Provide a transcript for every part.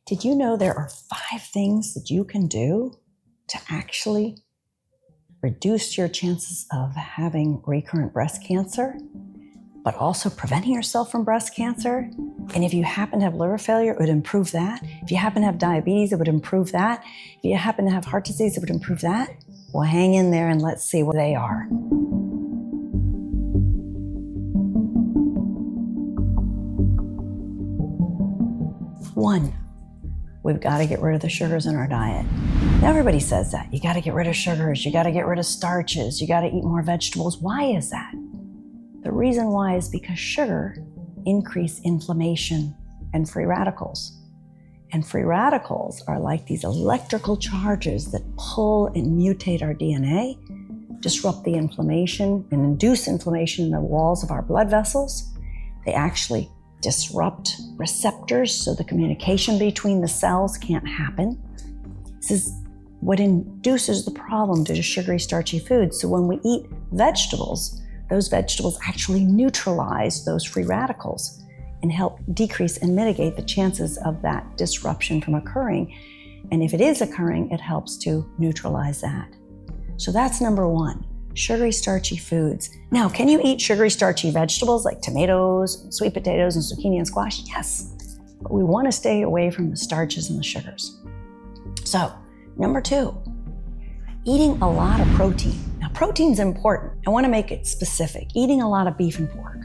Did you know there are 5 things that you can do to actually reduce your chances of having recurrent breast cancer, but also preventing yourself from breast cancer? And if you happen to have liver failure, it would improve that. If you happen to have diabetes, it would improve that. If you happen to have heart disease, it would improve that. Well, hang in there and let's see what they are. 1, we've got to get rid of the sugars in our diet. Now, everybody says that. You got to get rid of sugars. You got to get rid of starches. You got to eat more vegetables. Why is that? The reason why is because sugar increase inflammation and free radicals. And free radicals are like these electrical charges that pull and mutate our DNA, disrupt the inflammation and induce inflammation in the walls of our blood vessels. They actually disrupt receptors so the communication between the cells can't happen. This is what induces the problem due to sugary, starchy foods. So when we eat vegetables, those vegetables actually neutralize those free radicals and help decrease and mitigate the chances of that disruption from occurring. And if it is occurring, it helps to neutralize that. So that's number 1, sugary, starchy foods. Now, can you eat sugary, starchy vegetables like tomatoes, and sweet potatoes, and zucchini and squash? Yes, but we want to stay away from the starches and the sugars. So, number 2, eating a lot of protein. Now, protein's important. I want to make it specific. Eating a lot of beef and pork.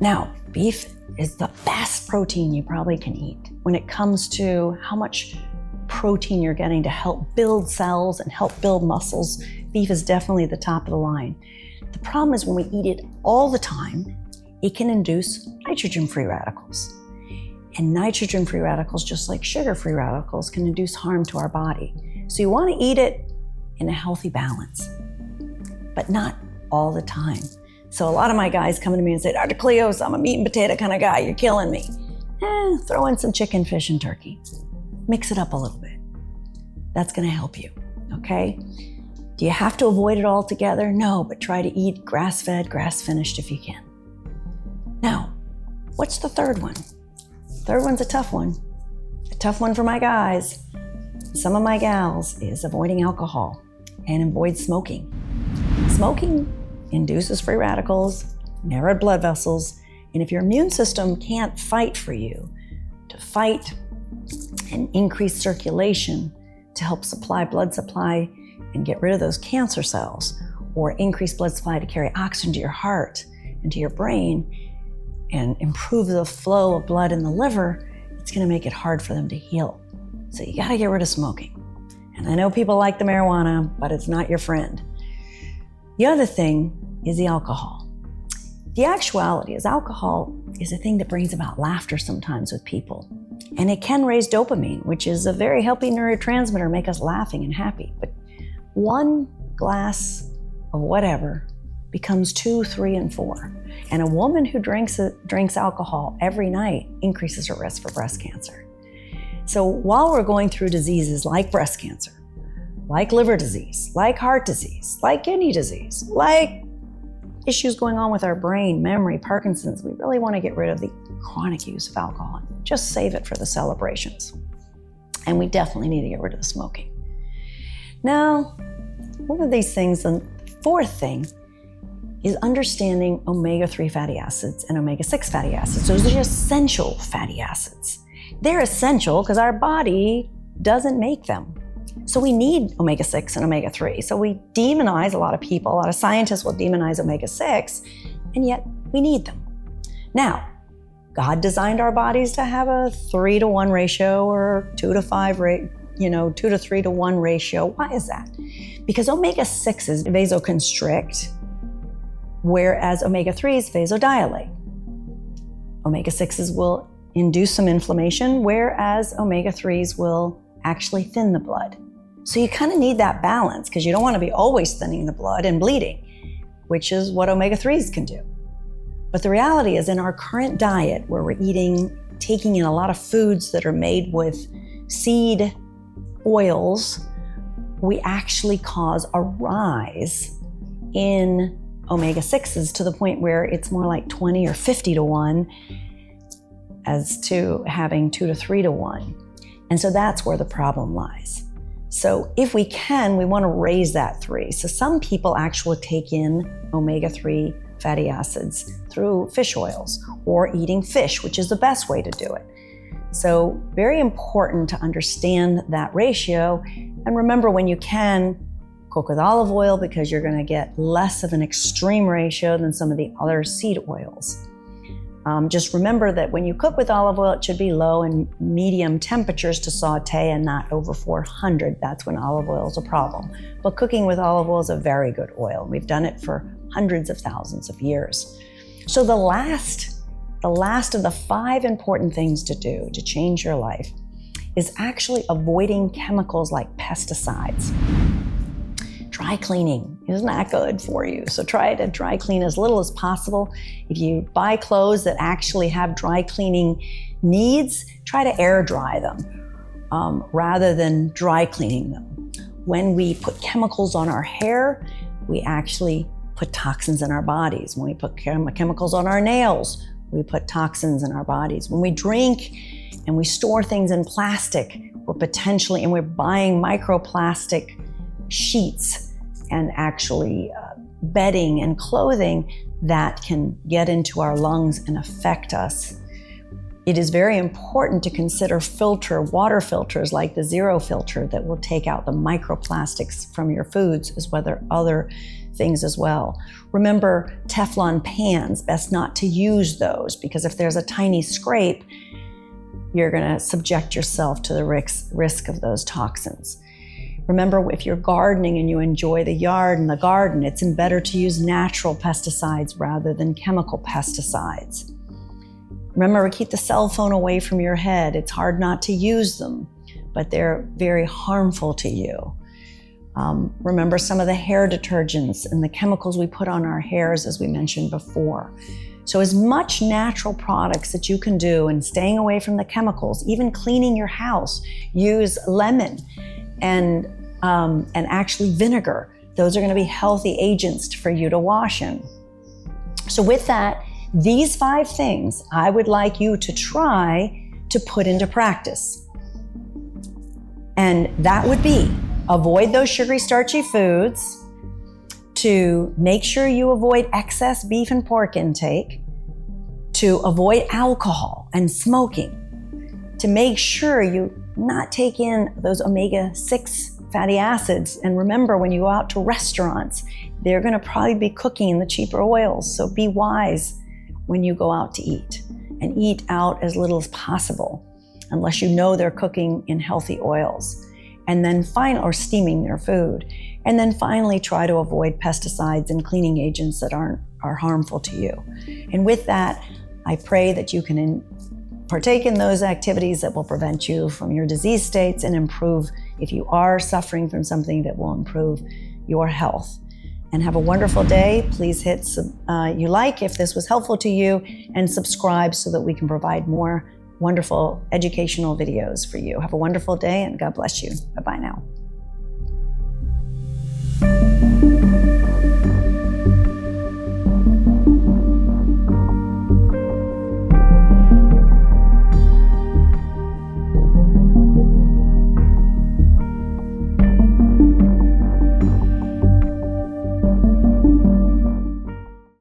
Now, beef is the best protein you probably can eat when it comes to how much protein you're getting to help build cells and help build muscles. Beef is definitely the top of the line. The problem is when we eat it all the time, it can induce nitrogen-free radicals. And nitrogen-free radicals, just like sugar-free radicals, can induce harm to our body. So you want to eat it in a healthy balance, but not all the time. So a lot of my guys come to me and say, Dr. Cleos, I'm a meat and potato kind of guy, you're killing me. Throw in some chicken, fish, and turkey. Mix it up a little bit. That's gonna help you, okay? Do you have to avoid it altogether? No, but try to eat grass-fed, grass-finished if you can. Now, what's the third one? Third one's a tough one. A tough one for my guys. Some of my gals is avoiding alcohol and avoid smoking. Smoking induces free radicals, narrowed blood vessels, and if your immune system can't fight for you, to fight and increase circulation to help blood supply and get rid of those cancer cells, or increase blood supply to carry oxygen to your heart and to your brain and improve the flow of blood in the liver, it's gonna make it hard for them to heal. So you gotta get rid of smoking. And I know people like the marijuana, but it's not your friend. The other thing is the alcohol. The actuality is alcohol is a thing that brings about laughter sometimes with people. And it can raise dopamine, which is a very healthy neurotransmitter, make us laughing and happy. But 1 glass of whatever becomes 2, 3, and 4. And a woman who drinks alcohol every night increases her risk for breast cancer. So while we're going through diseases like breast cancer, like liver disease, like heart disease, like kidney disease, like issues going on with our brain, memory, Parkinson's, we really want to get rid of the chronic use of alcohol. Just save it for the celebrations. And we definitely need to get rid of the smoking. Now, one of these things, the 4th thing, is understanding omega-3 fatty acids and omega-6 fatty acids. Those are essential fatty acids. They're essential because our body doesn't make them. So we need omega-6 and omega-3. So we demonize, a lot of people, a lot of scientists will demonize omega-6, and yet we need them. Now, God designed our bodies to have a 3-to-1 ratio or 2 to 3 to 1 ratio. Why is that? Because omega-6s vasoconstrict, whereas omega-3s vasodilate. Omega-6s will induce some inflammation, whereas omega-3s will actually thin the blood. So you kind of need that balance because you don't want to be always thinning the blood and bleeding, which is what omega-3s can do. But the reality is in our current diet where we're taking in a lot of foods that are made with seed oils, we actually cause a rise in omega-6s to the point where it's more like 20 or 50 to 1 as to having 2 to 3 to 1. And so that's where the problem lies. So if we can, we want to raise that 3. So some people actually take in omega-3 fatty acids through fish oils or eating fish, which is the best way to do it. So very important to understand that ratio. And remember, when you can, cook with olive oil, because you're going to get less of an extreme ratio than some of the other seed oils. Just remember that when you cook with olive oil, it should be low and medium temperatures to saute and not over 400. That's when olive oil is a problem. But cooking with olive oil is a very good oil. We've done it for hundreds of thousands of years. So the last of the 5 important things to do to change your life is actually avoiding chemicals like pesticides. Dry cleaning isn't that good for you, so try to dry clean as little as possible. If you buy clothes that actually have dry cleaning needs, try to air dry them rather than dry cleaning them. When we put chemicals on our hair, we actually put toxins in our bodies. When we put chemicals on our nails, we put toxins in our bodies. When we drink and we store things in plastic, we're buying microplastic sheets and actually bedding and clothing that can get into our lungs and affect us. It is very important to consider water filters like the Zero filter that will take out the microplastics from your foods, as well as other things as well. Remember, Teflon pans, best not to use those, because if there's a tiny scrape, you're going to subject yourself to the risk of those toxins. Remember, if you're gardening and you enjoy the yard and the garden, it's better to use natural pesticides rather than chemical pesticides. Remember, keep the cell phone away from your head. It's hard not to use them, but they're very harmful to you. Remember some of the hair detergents and the chemicals we put on our hairs, as we mentioned before. So as much natural products that you can do and staying away from the chemicals, even cleaning your house, use lemon and actually vinegar. Those are going to be healthy agents for you to wash in. So with that, these 5 things I would like you to try to put into practice. And that would be avoid those sugary, starchy foods, to make sure you avoid excess beef and pork intake, to avoid alcohol and smoking, to make sure you not take in those omega-6 fatty acids. And remember, when you go out to restaurants, they're going to probably be cooking in the cheaper oils. So be wise when you go out to eat, and eat out as little as possible, unless you know they're cooking in healthy oils. And then or steaming their food. And then finally, try to avoid pesticides and cleaning agents that are harmful to you. And with that, I pray that you can partake in those activities that will prevent you from your disease states and improve, if you are suffering from something, that will improve your health. And have a wonderful day. Please hit if this was helpful to you, and subscribe so that we can provide more wonderful educational videos for you. Have a wonderful day, and God bless you. Bye-bye now.